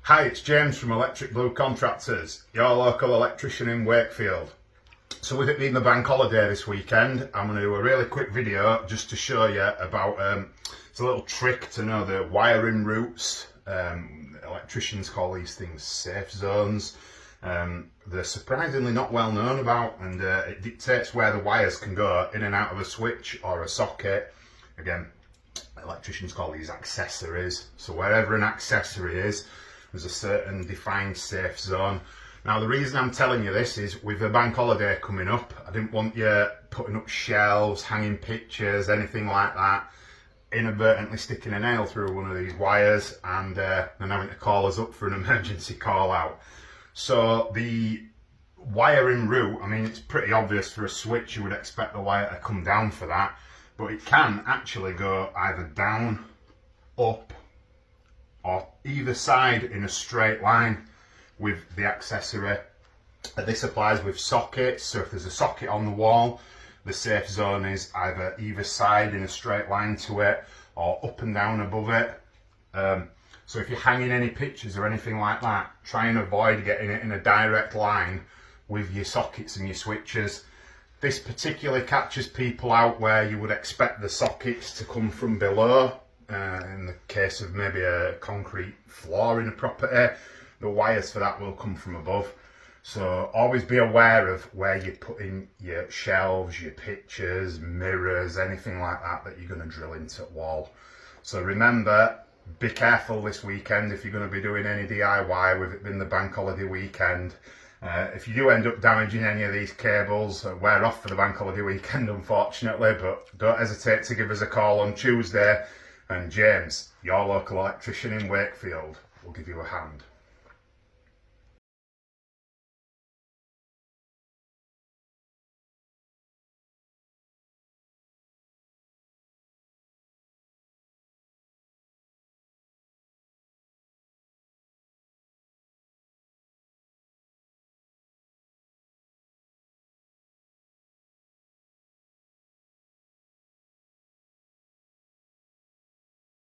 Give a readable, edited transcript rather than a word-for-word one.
Hi, it's James from ElectricBlu Contractors, your local electrician in Wakefield. So with it being the bank holiday this weekend, I'm going to do a really quick video just to show you about, it's a little trick to know the wiring routes. Electricians call these things safe zones. They're surprisingly not well known about, and it dictates where the wires can go in and out of a switch or a socket. Again, electricians call these accessories. So wherever an accessory is, there's a certain defined safe zone. Now the reason I'm telling you this is with the bank holiday coming up, I didn't want you putting up shelves, hanging pictures, anything like that, inadvertently sticking a nail through one of these wires and then having to call us up for an emergency call out. So the wiring route, I mean, it's pretty obvious for a switch, you would expect the wire to come down for that, but it can actually go either down, up, or either side in a straight line with the accessory. This applies with sockets, so if there's a socket on the wall, the safe zone is either side in a straight line to it or up and down above it. So if you're hanging any pictures or anything like that, try and avoid getting it in a direct line with your sockets and your switches. This particularly catches people out where you would expect the sockets to come from below. In the case of maybe a concrete floor in a property, the wires for that will come from above. So always be aware of where you're putting your shelves, your pictures, mirrors, anything like that that you're going to drill into the wall. So remember, be careful this weekend if you're going to be doing any DIY with it being the bank holiday weekend. If you do end up damaging any of these cables, we're off for the bank holiday weekend unfortunately, but don't hesitate to give us a call on Tuesday and James, your local electrician in Wakefield, will give you a hand.